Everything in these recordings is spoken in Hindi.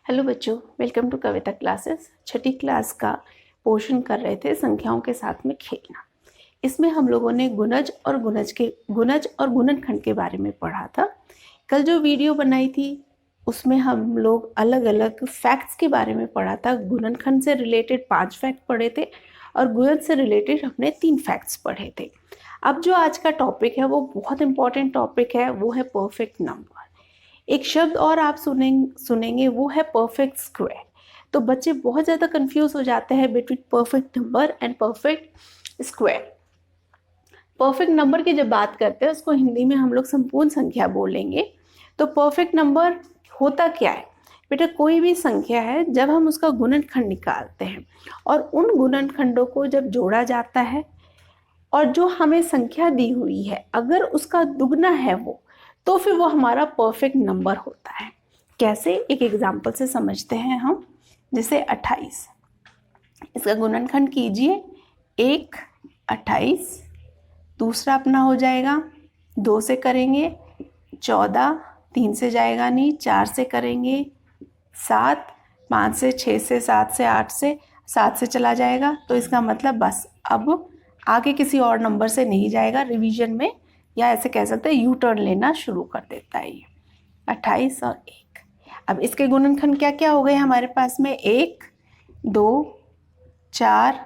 हेलो बच्चों, welcome to Kavita classes. Chhathi class का पोर्शन कर रहे थे संख्याओं के साथ में खेलना। इसमें हम लोगों ने गुणज और गुणनखंड के बारे में पढ़ा था। कल जो वीडियो बनाई थी उसमें हम लोग अलग अलग फैक्ट्स के बारे में पढ़ा था। गुणनखंड से रिलेटेड 5 फैक्ट पढ़े थे और गुणज से रिलेटेड हमने 3 फैक्ट्स पढ़े थे। अब जो आज का टॉपिक है वो बहुत इंपॉर्टेंट टॉपिक है, वो है परफेक्ट नंबर। एक शब्द और आप सुनेंगे वो है परफेक्ट स्क्वायर। तो बच्चे बहुत ज़्यादा कंफ्यूज हो जाते हैं between perfect number and perfect square. Perfect number की जब बात करते हैं उसको हिंदी में हम लोग संपूर्ण संख्या बोलेंगे। तो परफेक्ट नंबर होता क्या है बेटा? कोई भी संख्या है, जब हम उसका गुणनखंड निकालते हैं और उन गुणनखंडों को जब जोड़ा जाता है और जो हमें संख्या दी हुई है अगर उसका दुगना है वो, तो फिर वो हमारा परफेक्ट नंबर होता है। कैसे? एक एग्जाम्पल से समझते हैं हम। जैसे 28, इसका गुणनखंड कीजिए 1, 28। दूसरा अपना हो जाएगा 2 से करेंगे 14, 3 से जाएगा नहीं, 4 से करेंगे 7, 5 से, 6 से, 7 से, 8 से, 7 से चला जाएगा। तो इसका मतलब बस अब आगे किसी और नंबर से नहीं जाएगा रिवीजन में, या ऐसे कह सकते हैं यू टर्न लेना शुरू कर देता है ये। 28 और 1। अब इसके गुणनखंड क्या क्या हो गए हमारे पास में? 1, 2, 4,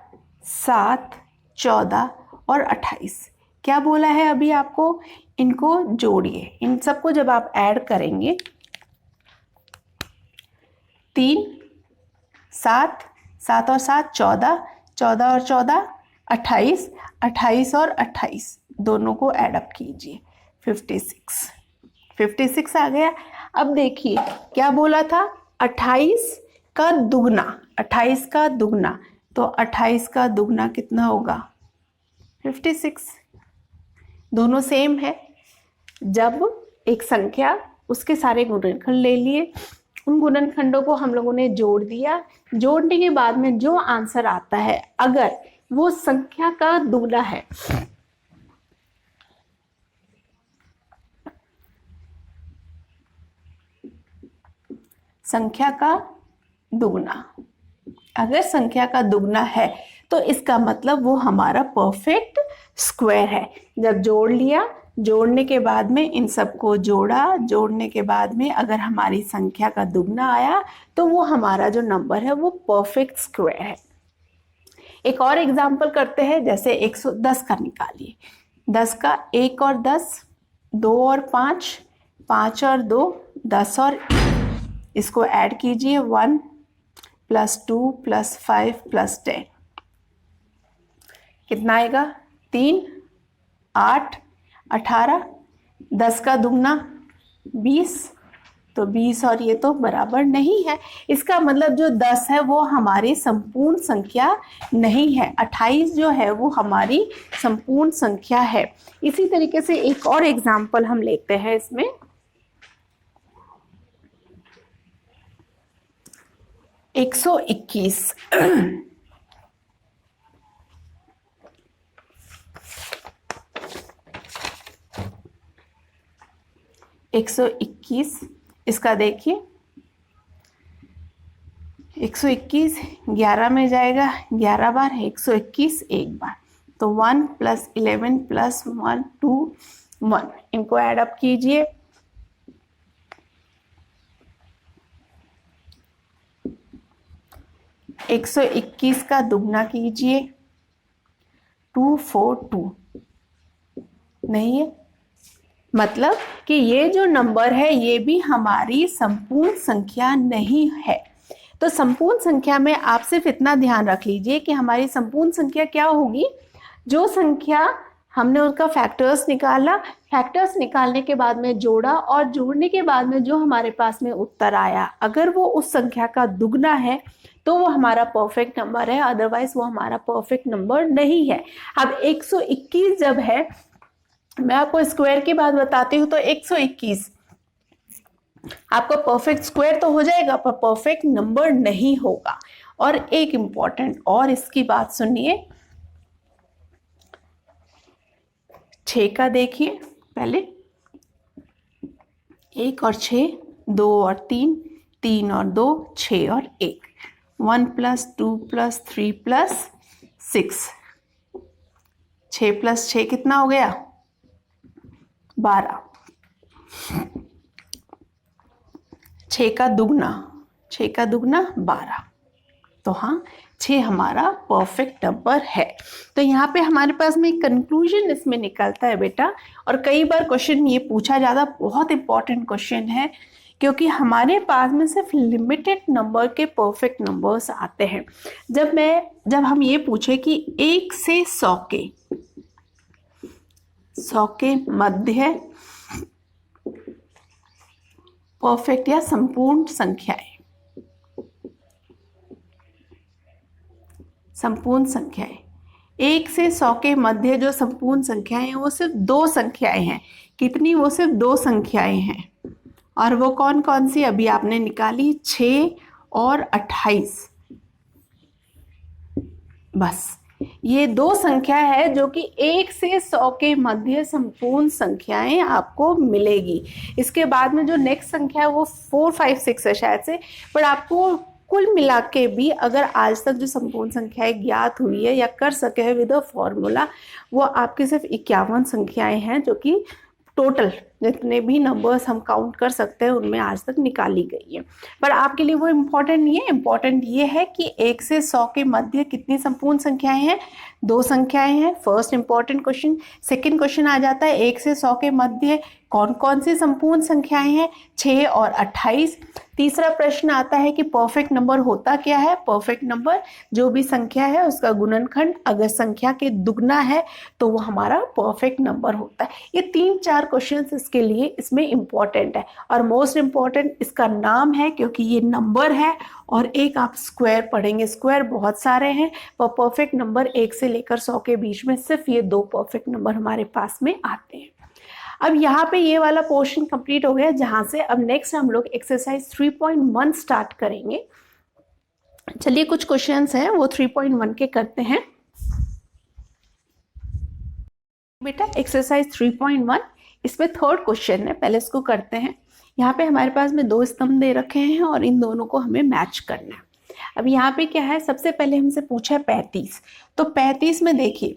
7, 14 और 28। क्या बोला है अभी आपको? इनको जोड़िए। इन सबको जब आप ऐड करेंगे 3, 7, 7 और 7 14, 14 और 14 28, 28 और 28 दोनों को ऐड अप कीजिए 56 आ गया। अब देखिए क्या बोला था? 28 का दुगना, 28 का दुगना। तो 28 का दुगना कितना होगा? 56। दोनों सेम है। जब एक संख्या उसके सारे गुणनखंड ले लिए, उन गुणनखंडों को हम लोगों ने जोड़ दिया। जोड़ने के बाद में जो आंसर आता है अगर वो संख्या का दुगना है, संख्या का दुगना, अगर संख्या का दुगना है तो इसका मतलब वो हमारा परफेक्ट स्क्वायर है। जब जोड़ लिया, जोड़ने के बाद में इन सबको जोड़ा, जोड़ने के बाद में अगर हमारी संख्या का दुगना आया तो वो हमारा जो नंबर है वो परफेक्ट स्क्वायर है। एक और एग्जांपल करते हैं। जैसे 110 का निकालिए। 10 का 1 और 10, 2 और 5, 5 और 2, 10 और 1। इसको ऐड कीजिए 1 + 2 + 5 + 10। कितना आएगा? 3, 8, 18। 10 का दुगना 20, तो 20 और ये तो बराबर नहीं है। इसका मतलब जो 10 है वो हमारी संपूर्ण संख्या नहीं है। 28 जो है वो हमारी संपूर्ण संख्या है। इसी तरीके से एक और एग्जाम्पल हम लेते हैं इसमें। 121। 121, इसका देखिए 121 11 में जाएगा 11 बार, 121 एक बार। तो 1 + 11 + 1 2 1। इनको ऐड अप कीजिए। एक 121 का दुगना कीजिए 242। नहीं है, मतलब कि ये जो नंबर है ये भी हमारी संपूर्ण संख्या नहीं है। तो संपूर्ण संख्या में आप सिर्फ इतना ध्यान रख लीजिए कि हमारी संपूर्ण संख्या क्या होगी? जो संख्या हमने उसका फैक्टर्स निकाला, फैक्टर्स निकालने के बाद में जोड़ा और जोड़ने के बाद में जो हमारे पास में उत्तर आया अगर वो उस संख्या का दुगना है तो वो हमारा परफेक्ट नंबर है, अदरवाइज वो हमारा परफेक्ट नंबर नहीं है। अब 121 जब है, मैं आपको स्क्वायर की बात बताती हूँ, तो 121 आपका परफेक्ट स्क्वायर तो हो जाएगा पर परफेक्ट नंबर नहीं होगा। और एक इंपॉर्टेंट और इसकी बात सुनिए। 6 का देखिए पहले, 1 और 6, 2 और 3, 3 और 2 6 और 1, 1 + 2 + 3 + 6, 6 + 6 कितना हो गया? 12। 6 का दुगना, 6 का दुगना 12। तो हाँ, 6 हमारा परफेक्ट नंबर है। तो यहाँ पे हमारे पास में एक कंक्लूजन इसमें निकलता है बेटा। और कई बार क्वेश्चन ये पूछा जाता, बहुत इंपॉर्टेंट क्वेश्चन है, क्योंकि हमारे पास में सिर्फ लिमिटेड नंबर के परफेक्ट नंबर्स आते हैं। जब हम ये पूछे कि 1 से 100 के मध्य परफेक्ट या संपूर्ण संख्याएं, संपूर्ण संख्याएं, 1 से 100 के मध्य जो संपूर्ण संख्याएं हैं वो सिर्फ 2 संख्याएं हैं। कितनी? वो सिर्फ 2 संख्याएं हैं। और वो कौन कौन सी अभी आपने निकाली? 6 और 28। बस ये 2 संख्या है जो कि 1 से 100 के मध्य संपूर्ण संख्याएं आपको मिलेगी। इसके बाद में जो नेक्स्ट संख्या है वो 4, 5, 6 है शायद से, पर आपको कुल मिला के भी अगर आज तक जो संपूर्ण संख्याएं ज्ञात हुई है या कर सके हैं विद अ फॉर्मूला, वो आपकी सिर्फ 51 संख्याएं हैं, जो कि टोटल जितने भी नंबर्स हम काउंट कर सकते हैं उनमें आज तक निकाली गई है। पर आपके लिए वो इम्पोर्टेंट नहीं है। इम्पोर्टेंट ये है कि 1 से 100 के मध्य कितनी संपूर्ण संख्याएं हैं? 2 संख्याएं हैं। First important question. Second question आ जाता है 1 से 100 के मध्य कौन कौन सी संपूर्ण संख्याएं हैं? 6 और 28। तीसरा प्रश्न आता है कि परफेक्ट नंबर होता क्या है? परफेक्ट नंबर जो भी संख्या है उसका गुणनखंड अगर संख्या के दुगना है तो वो हमारा परफेक्ट नंबर होता है। ये 3-4 क्वेश्चंस इसके लिए इसमें इंपॉर्टेंट है। और मोस्ट इंपॉर्टेंट इसका नाम है, क्योंकि ये नंबर है और एक आप स्क्वायर पढ़ेंगे। स्क्वायर बहुत सारे हैं पर परफेक्ट नंबर 1 से लेकर 100 के बीच में सिर्फ ये 2 परफेक्ट नंबर हमारे पास में आते हैं। अब यहाँ पे ये वाला पोर्शन कंप्लीट हो गया, जहां से अब नेक्स्ट हम लोग एक्सरसाइज 3.1 स्टार्ट करेंगे। चलिए कुछ क्वेश्चंस हैं वो 3.1 के करते हैं बेटा। एक्सरसाइज 3.1 इसमें थर्ड क्वेश्चन है, पहले इसको करते हैं। यहाँ पे हमारे पास में 2 स्तंभ दे रखे हैं और इन दोनों को हमें मैच करना है। अब यहाँ पे क्या है, सबसे पहले हमसे पूछा है 35। तो 35 में देखिए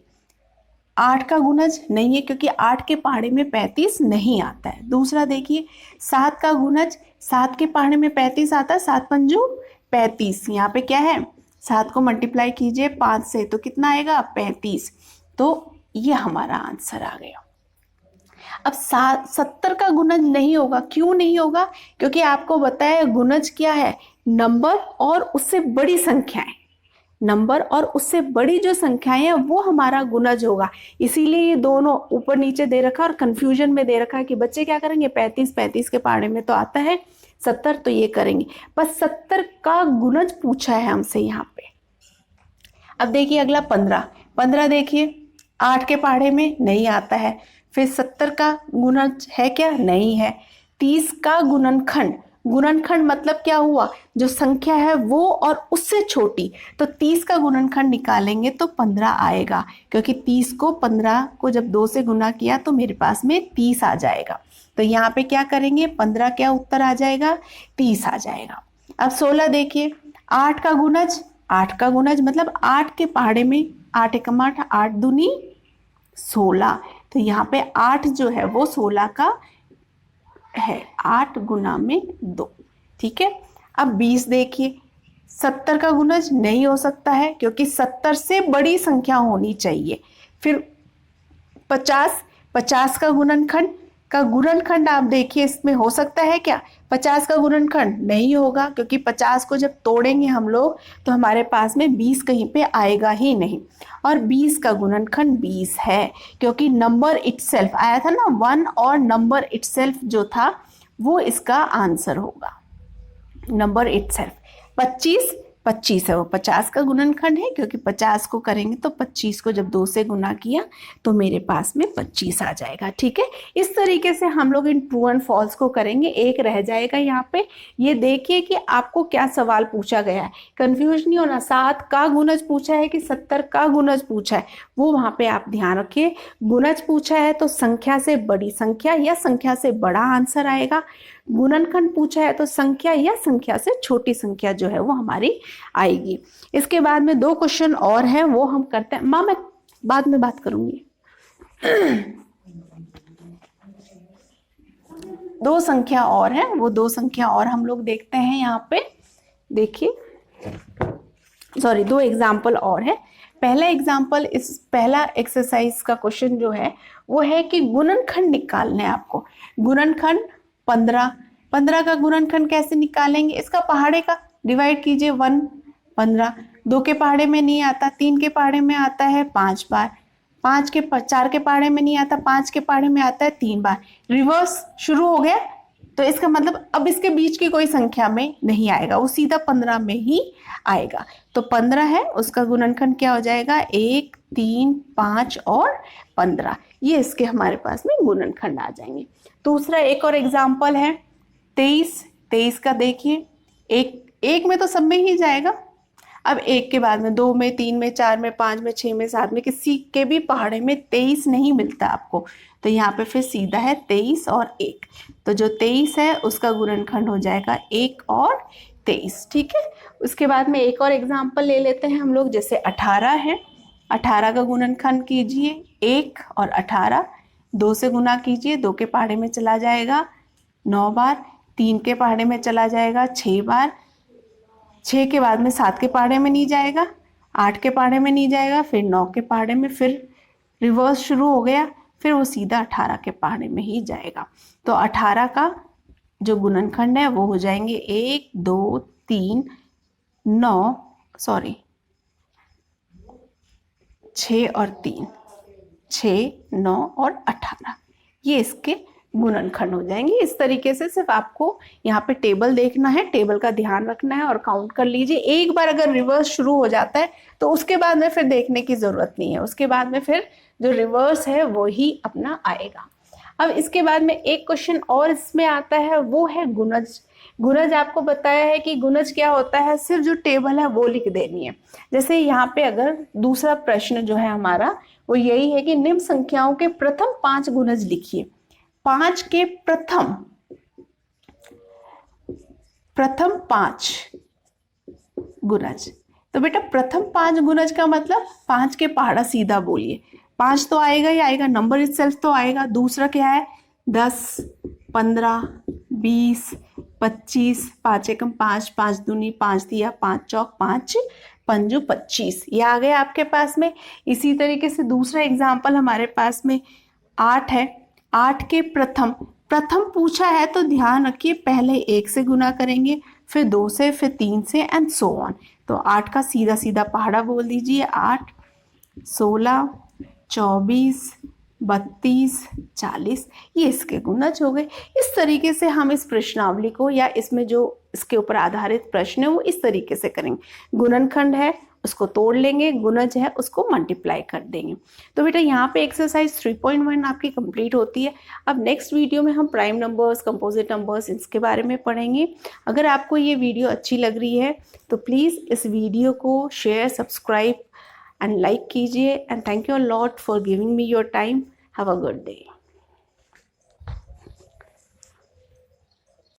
8 का गुणज नहीं है, क्योंकि 8 के पहाड़े में 35 नहीं आता है। दूसरा देखिए 7 का गुणज, 7 के पहाड़े में 35 आता है, 7 पंजू 35। यहाँ पे क्या है, 7 को मल्टीप्लाई कीजिए 5 से तो कितना आएगा? 35। तो ये हमारा आंसर आ गया। अब 70 का गुणज नहीं होगा। क्यों नहीं होगा? क्योंकि आपको बताया गुणज क्या है, नंबर और उससे बड़ी संख्याएं। नंबर और उससे बड़ी जो संख्याएं हैं वो हमारा गुणज होगा। इसीलिए ये दोनों ऊपर नीचे दे रखा और कंफ्यूजन में दे रखा है कि बच्चे क्या करेंगे, 35 के पहाड़े में तो आता है 70, तो ये करेंगे। बस 70 का गुणज पूछा है हमसे यहाँ पे। अब देखिए अगला 15 देखिए 8 के पहाड़े में नहीं आता है। फिर 70 का गुणज है क्या? नहीं है। 30 का गुणनखंड, गुणनखंड मतलब क्या हुआ, जो संख्या है वो और उससे छोटी। तो 30 का गुणनखंड निकालेंगे तो 15 आएगा, क्योंकि 30 को 15 को जब 2 से गुना किया तो मेरे पास में 30 आ जाएगा। तो यहाँ पे क्या करेंगे, 15 क्या उत्तर आ जाएगा? 30 आ जाएगा। अब 16 देखिए 8 का गुणज, 8 का गुणज मतलब 8 के पहाड़े में 8 एकम 8, 8 दूनी 16। तो यहाँ पे 8 जो है वो 16 का है, 8 गुना में 2। ठीक है। अब 20 देखिए 70 का गुणज नहीं हो सकता है, क्योंकि 70 से बड़ी संख्या होनी चाहिए। फिर 50 का गुणनखंड आप देखिए इसमें हो सकता है क्या? 50 का गुणनखंड नहीं होगा, क्योंकि 50 को जब तोड़ेंगे हम लोग तो हमारे पास में 20 कहीं पे आएगा ही नहीं। और 20 का गुणनखंड 20 है, क्योंकि नंबर इटसेल्फ आया था ना 1, और नंबर इटसेल्फ जो था वो इसका आंसर होगा, नंबर इटसेल्फ। 25 है, वो 50 का गुणनखंड है, क्योंकि 50 को करेंगे तो 25 को जब 2 से गुना किया तो मेरे पास में 25 आ जाएगा। ठीक है। इस तरीके से हम लोग इन ट्रू एंड फॉल्स को करेंगे। एक रह जाएगा यहाँ पे, ये देखिए कि आपको क्या सवाल पूछा गया है, कंफ्यूज नहीं होना। 7 का गुणज पूछा है कि 70 का गुणज पूछा है, वो वहाँ पे आप ध्यान रखिए। गुणज पूछा है तो संख्या से बड़ी संख्या या संख्या से बड़ा आंसर आएगा। गुणनखंड पूछा है तो संख्या या संख्या से छोटी संख्या जो है वो हमारी आएगी। इसके बाद में 2 क्वेश्चन और हैं, वो हम करते हैं। माँ मैं बाद में बात करूंगी। 2 संख्या और है, वो 2 संख्या और हम लोग देखते हैं। यहाँ पे देखिए, सॉरी 2 एग्जाम्पल और है। पहला एग्जाम्पल, इस पहला एक्सरसाइज का क्वेश्चन जो है वो है कि गुणनखंड निकालना है आपको। गुणनखंड 15 का गुणनखंड कैसे निकालेंगे? इसका पहाड़े का डिवाइड कीजिए 1 15, 2 के पहाड़े में नहीं आता, 3 के पहाड़े में आता है 5 बार, 4 के पहाड़े में नहीं आता, 5 के पहाड़े में आता है 3 बार। रिवर्स शुरू हो गया, तो इसका मतलब अब इसके बीच की कोई संख्या में नहीं आएगा, वो सीधा 15 में ही आएगा। तो 15 है, उसका गुणनखंड क्या हो जाएगा? 1 3 5 और 15, ये इसके हमारे पास में गुणनखंड आ जाएंगे। दूसरा एक और एग्जाम्पल है 23 का देखिए, एक में तो सब में ही जाएगा। अब 1 के बाद में 2 में 3 में 4 में 5 में 6 में 7 में किसी के भी पहाड़े में 23 नहीं मिलता आपको, तो यहाँ पे फिर सीधा है 23 और 1, तो जो 23 है उसका गुणनखंड हो जाएगा 1 और 23। ठीक है, उसके बाद में एक और एग्जाम्पल ले लेते हैं हम लोग, जैसे 18 है। 18 का गुणनखंड कीजिए 1 और 18, 2 से गुना कीजिए, 2 के पहाड़े में चला जाएगा 9 बार, 3 के पहाड़े में चला जाएगा 6 बार, 6 के बाद में 7 के पहाड़े में नहीं जाएगा, 8 के पहाड़े में नहीं जाएगा, फिर 9 के पहाड़े में, फिर रिवर्स शुरू हो गया, फिर वो सीधा 18 के पहाड़े में ही जाएगा। तो 18 का जो गुणनखंड है वो हो जाएंगे 1 2 3 9, सॉरी 6 और 3, 6 9 और 18, ये इसके गुणनखंड हो जाएंगे। इस तरीके से सिर्फ आपको यहाँ पे टेबल देखना है, टेबल का ध्यान रखना है और काउंट कर लीजिए। एक बार अगर रिवर्स शुरू हो जाता है तो उसके बाद में फिर देखने की जरूरत नहीं है, उसके बाद में फिर जो रिवर्स है वो ही अपना आएगा। अब इसके बाद में एक क्वेश्चन और इसमें आता है, वो है गुणज। गुणज आपको बताया है कि गुणज क्या होता है, सिर्फ जो टेबल है वो लिख देनी है। जैसे यहाँ पे अगर दूसरा प्रश्न जो है हमारा वो यही है कि निम्न संख्याओं के प्रथम 5 गुणज लिखिए। 5 के प्रथम 5 गुणज, तो बेटा प्रथम 5 गुणज का मतलब 5 के पहाड़ा सीधा बोलिए, 5 तो आएगा ही आएगा, नंबर इटसेल्फ तो आएगा। दूसरा क्या है 10 15 20 25, 5 एकम 5, 5 दूनी 5 दिया, 5 चौक 5 पंजू 25, ये आ गया आपके पास में। इसी तरीके से दूसरा एग्जाम्पल हमारे पास में 8 है। 8 के प्रथम पूछा है तो ध्यान रखिए पहले 1 से गुना करेंगे, फिर 2 से, फिर 3 से एंड सो ऑन। तो 8 का सीधा सीधा पहाड़ा बोल दीजिए, 8 16 24 32 40, ये इसके गुणज हो गए। इस तरीके से हम इस प्रश्नावली को या इसमें जो इसके ऊपर आधारित प्रश्न है वो इस तरीके से करेंगे। गुणनखंड है उसको तोड़ लेंगे, गुणज है उसको मल्टीप्लाई कर देंगे। तो बेटा यहाँ पे एक्सरसाइज 3.1 आपकी कंप्लीट होती है। अब नेक्स्ट वीडियो में हम प्राइम नंबर्स, कंपोजिट नंबर्स, इसके बारे में पढ़ेंगे। अगर आपको ये वीडियो अच्छी लग रही है तो प्लीज़ इस वीडियो को शेयर, सब्सक्राइब and like कीजिए। and thank you a lot for giving me your time. Have a good day.